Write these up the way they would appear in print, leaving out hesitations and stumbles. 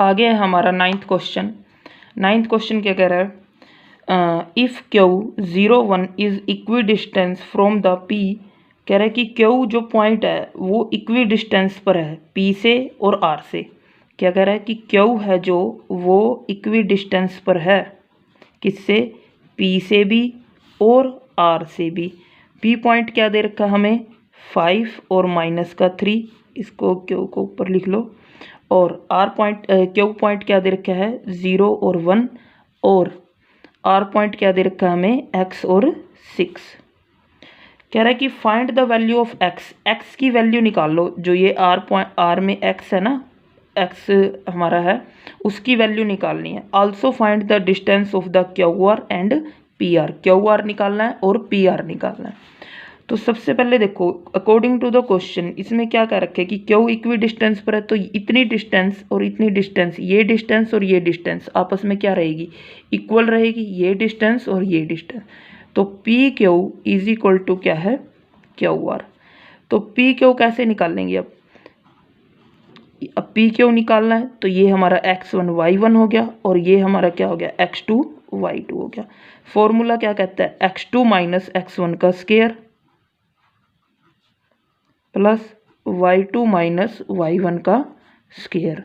आगे है हमारा नाइन्थ क्वेश्चन। नाइन्थ क्वेश्चन क्या कह रहा है, if Q 0 1 is equi distance from the P. कह रहा है कि क्यू जो पॉइंट है वो इक्वी डिस्टेंस पर है पी से और आर से। क्या कह रहा है कि क्यू है जो वो इक्वी डिस्टेंस पर है किससे, पी से भी और आर से भी। पी पॉइंट क्या दे रखा है हमें 5 और -3, इसको क्यू को ऊपर लिख लो। और आर पॉइंट क्यू पॉइंट क्या दे रखा है 0 और 1, और आर पॉइंट क्या दे रखा है हमें x और 6। कह रहा है कि find the value of x की वैल्यू निकाल लो। जो ये आर में x है ना, x हमारा है, उसकी वैल्यू निकालनी है। Also find the distance of the Q R and P R. Q R निकालना है और पी आर निकालना है। तो सबसे पहले देखो, अकॉर्डिंग टू द क्वेश्चन इसमें क्या कह रखे कि क्यू इक्वी डिस्टेंस पर है, तो इतनी डिस्टेंस और इतनी डिस्टेंस, ये डिस्टेंस और ये डिस्टेंस आपस में क्या रहेगी, इक्वल रहेगी, ये डिस्टेंस और ये डिस्टेंस। तो P Q is equal to क्या है, क्यू आर। तो पी क्यू कैसे निकालेंगे, अब पी क्यू निकालना है तो ये हमारा x1 y1 हो गया और ये हमारा क्या हो गया x2 y2 हो गया। फॉर्मूला क्या कहता है, x2 माइनस x1 का square plus y2 minus y1 का स्क्वायर।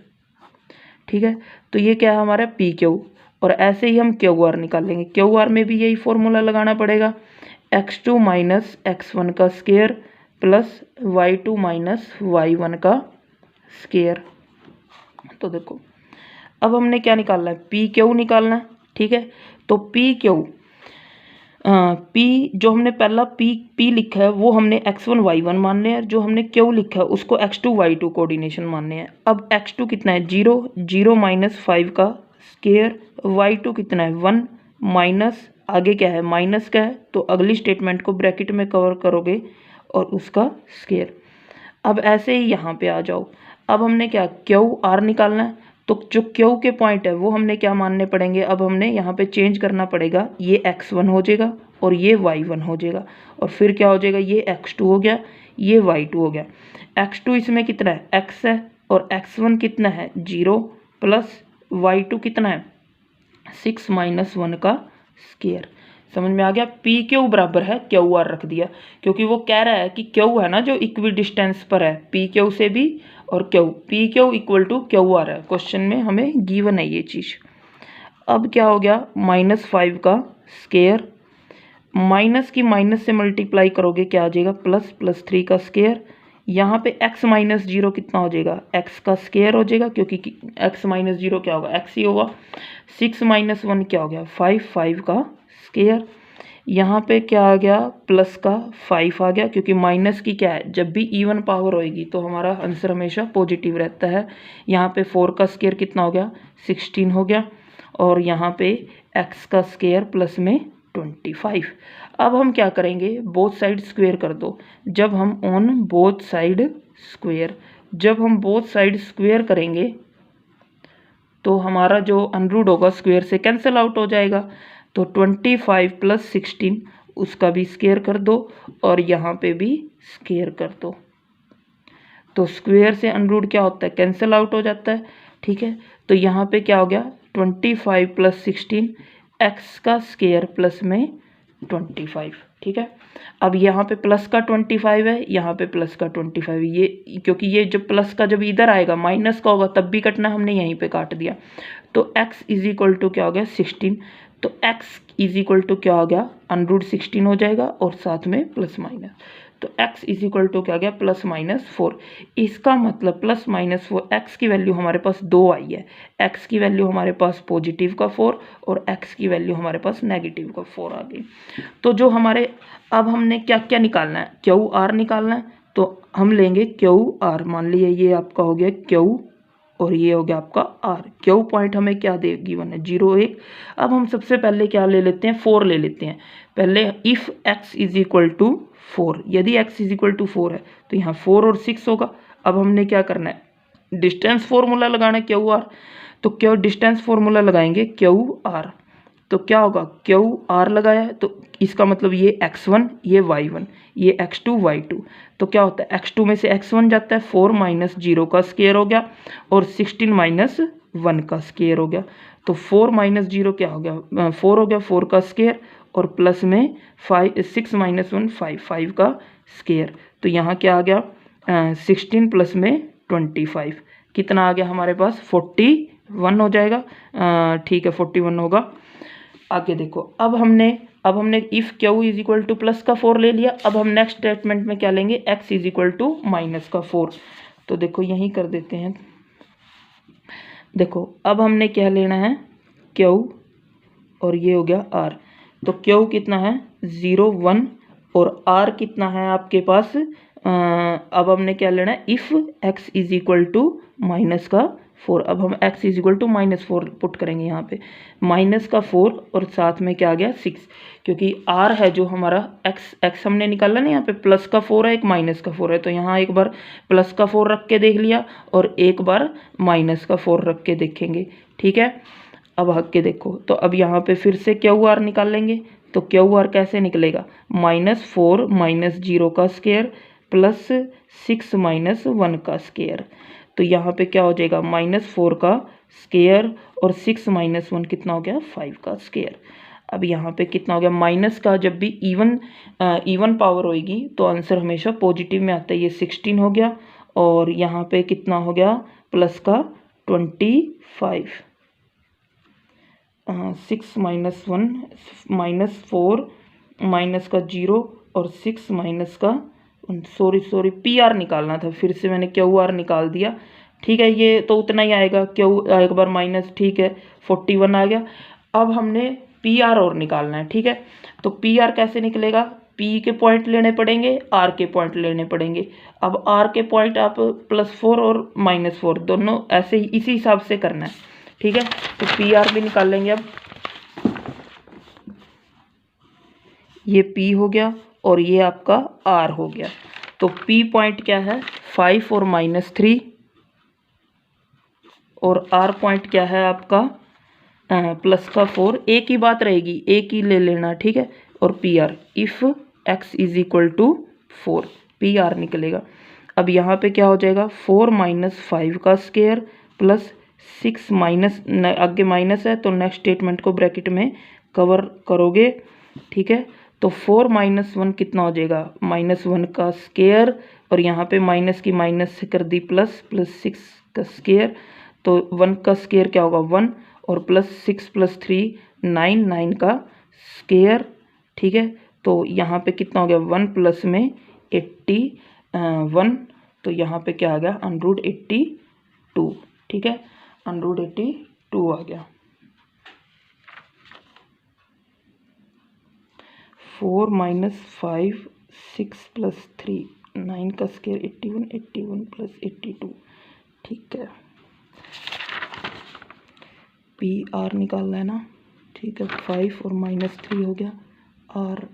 ठीक है, तो ये क्या है हमारा पी क्यू। और ऐसे ही हम क्यू आर निकालेंगे। क्यू आर में भी यही फॉर्मूला लगाना पड़ेगा, x2 माइनस x1 का square plus y2 minus y1 का स्क्वायर। तो देखो अब हमने क्या निकालना है, पी क्यू निकालना है। ठीक है, तो पी क्यू, पी जो हमने पहला पी लिखा है वो हमने x1 y1 मानने हैं, जो हमने क्यू लिखा है उसको x2 y2 कोऑर्डिनेशन मानने हैं। अब x2 कितना है 0, 0 माइनस 5 का स्क्वायर, y2 कितना है 1 माइनस, आगे क्या है माइनस का है, तो अगली स्टेटमेंट को ब्रैकेट में कवर करोगे और उसका स्क्वायर। अब ऐसे ही यहाँ पे आ जाओ। अब हमने क्या क्यू आर निकालना है, तो जो क्यू के पॉइंट है वो हमने क्या मानने पड़ेंगे, अब हमने यहाँ पे चेंज करना पड़ेगा, ये x1 हो जाएगा और ये y1 हो जाएगा, और फिर क्या हो जाएगा, ये x2 हो गया, ये y2 हो गया। x2 इसमें कितना है x है, और x1 कितना है 0 प्लस y2 कितना है 6 माइनस 1 का स्क्वायर। समझ में आ गया। पी क्यू बराबर है क्यू आर रख दिया, क्योंकि वो कह रहा है कि क्यू है ना जो इक्वी डिस्टेंस पर है पी क्यू से भी, और Q P Q equal to Q R है। क्वेश्चन में हमें गिवन है ये चीज़। अब क्या हो गया -5 का स्क्वायर, माइनस की माइनस से मल्टीप्लाई करोगे क्या आ जाएगा प्लस 3 का स्क्वायर। यहाँ पे x माइनस 0 कितना हो जाएगा, x का स्क्वायर हो जाएगा, क्योंकि x माइनस 0 क्या होगा x ही होगा। 6 माइनस 1 क्या हो गया 5 का स्क्वायर। यहाँ पे क्या आ गया प्लस का 5 आ गया, क्योंकि माइनस की क्या है, जब भी इवन पावर होएगी तो हमारा आंसर हमेशा पॉजिटिव रहता है। यहाँ पे 4 का स्क्वायर कितना हो गया 16 हो गया, और यहाँ पे x का स्क्वायर प्लस में 25। अब हम क्या करेंगे, बोथ साइड स्क्वायर कर दो। जब हम ऑन बोथ साइड स्क्वायर, जब हम बोथ साइड स्क्वायर करेंगे तो हमारा जो अनरूट होगा स्क्वायर से कैंसिल आउट हो जाएगा। तो 25 प्लस 16 उसका भी स्क्वायर कर दो, और यहाँ पे भी स्क्वायर कर दो। तो स्क्वायर से अनरूट क्या होता है कैंसिल आउट हो जाता है। ठीक है, तो यहाँ पे क्या हो गया 25 प्लस 16 x का स्क्वायर प्लस में 25। ठीक है, अब यहाँ पे प्लस का 25 है, यहाँ पे प्लस का 25 है, ये क्योंकि ये जब प्लस का जब इधर आएगा माइनस का होगा तब भी कटना, हमने यहीं पे काट दिया। तो x इज इक्वल टू क्या हो गया 16, तो x इज इक्वल टू क्या हो गया अनरूट 16 हो जाएगा, और साथ में प्लस माइनस। तो x इज इक्वल टू क्या गया +-4। इसका मतलब +-4, x की वैल्यू हमारे पास 2 आई है। x की वैल्यू हमारे पास पॉजिटिव का 4 और x की वैल्यू हमारे पास नेगेटिव का 4 आ गई। तो जो हमारे अब हमने क्या क्या निकालना है, क्यू आर निकालना है। तो हम लेंगे क्यू आर, मान लीजिए ये आपका हो गया क्यू और ये हो गया आपका आर। क्यू पॉइंट हमें क्या दे गिवन है 0 1। अब हम सबसे पहले क्या ले लेते हैं 4 ले लेते हैं। पहले if x is equal to 4, यदि x इज इक्वल टू 4 है तो यहाँ 4 और 6 होगा। अब हमने क्या करना है डिस्टेंस फार्मूला लगाना है क्यू आर। तो क्यू डिस्टेंस फार्मूला लगाएंगे क्यू आर, तो क्या होगा क्यू आर लगाया है तो इसका मतलब ये x1 ये y1 ये x2 y2। तो क्या होता है x2 में से x1 जाता है 4 - 0 का स्क्वायर हो गया और 16 - 1 का स्केयर हो गया। तो 4 माइनस 0 क्या हो गया, 4 हो गया, 4 का स्केयर, और प्लस में 6 माइनस 1 5, 5 का स्केयर। तो यहाँ क्या आ गया, 16 प्लस में 25, कितना आ गया हमारे पास, 41 हो जाएगा। ठीक है, 41 होगा। आगे देखो, अब हमने if Q is equal two plus का 4 ले लिया। अब हम नेक्स्ट स्टेटमेंट में क्या लेंगे, x is equal to minus का 4। तो देखो यहीं कर देते हैं। देखो अब हमने क्या लेना है, क्यू, और ये हो गया आर। तो क्यू कितना है 0 1, और आर कितना है आपके पास, अब हमने क्या लेना है, if x is equal to minus का 4। अब हम x is equal to -4 put करेंगे यहाँ पे, माइनस का 4 और साथ में क्या आ गया 6, क्योंकि r है जो हमारा x हमने निकाला ना, यहाँ पे प्लस का 4 है, एक माइनस का 4 है। तो यहाँ एक बार प्लस का 4 रख के देख लिया और एक बार माइनस का 4 रख के देखेंगे। ठीक है, अब हक के देखो, तो अब यहाँ पे फिर से क्यू आर निकाल लेंगे। तो क्यू आर कैसे निकलेगा, -4 माइनस 0 का स्केयर प्लस 6 माइनस 1 का स्केयर। तो यहाँ पे क्या हो जाएगा, -4 का स्केयर और 6 माइनस 1 कितना हो गया, 5 का स्केयर। अब यहाँ पे कितना हो गया, माइनस का जब भी इवन पावर होएगी तो आंसर हमेशा पॉजिटिव में आता है। ये 16 हो गया, और यहाँ पे कितना हो गया, प्लस का 25, 6 माइनस 1 -4 माइनस का 0 और 6 माइनस का, सॉरी पी आर निकालना था, फिर से मैंने क्यू आर निकाल दिया। ठीक है, ये तो उतना ही आएगा, क्यू एक बार माइनस, ठीक है 41 आ गया। अब हमने पी आर और निकालना है। ठीक है, तो पी आर कैसे निकलेगा, पी के पॉइंट लेने पड़ेंगे, आर के पॉइंट लेने पड़ेंगे। अब आर के पॉइंट आप +4 और -4 दोनों ऐसे ही इसी हिसाब से करना है। ठीक है, तो पी आर भी निकाल लेंगे। अब ये P हो गया और ये आपका R हो गया। तो P पॉइंट क्या है, 5 और -3, और R पॉइंट क्या है आपका, प्लस का 4। एक ही बात रहेगी, एक ही ले लेना। ठीक है, और PR if x is equal to 4, PR निकलेगा। अब यहाँ पे क्या हो जाएगा, 4 माइनस 5 का स्केयर प्लस 6 माइनस, आगे माइनस है तो नेक्स्ट स्टेटमेंट को ब्रैकेट में कवर करोगे। ठीक है, तो 4 माइनस 1 कितना हो जाएगा, -1 का स्केयर, और यहाँ पे माइनस की माइनस से कर दी प्लस 6 का स्केयर। तो 1 का स्केयर क्या होगा 1, और प्लस 6 + 3 9 का स्केयर। ठीक है, तो यहाँ पे कितना हो गया, 1 प्लस में 81, तो यहाँ पे क्या आ गया, √82। ठीक है, √82 आ गया। 4 माइनस 5 6 + 3 9 का स्केयर 81, 81 + 82। ठीक है, पी आर निकालना है ना। ठीक है, 5 और -3 हो गया, आर,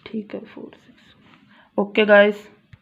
ठीक है 4 6। Okay guys.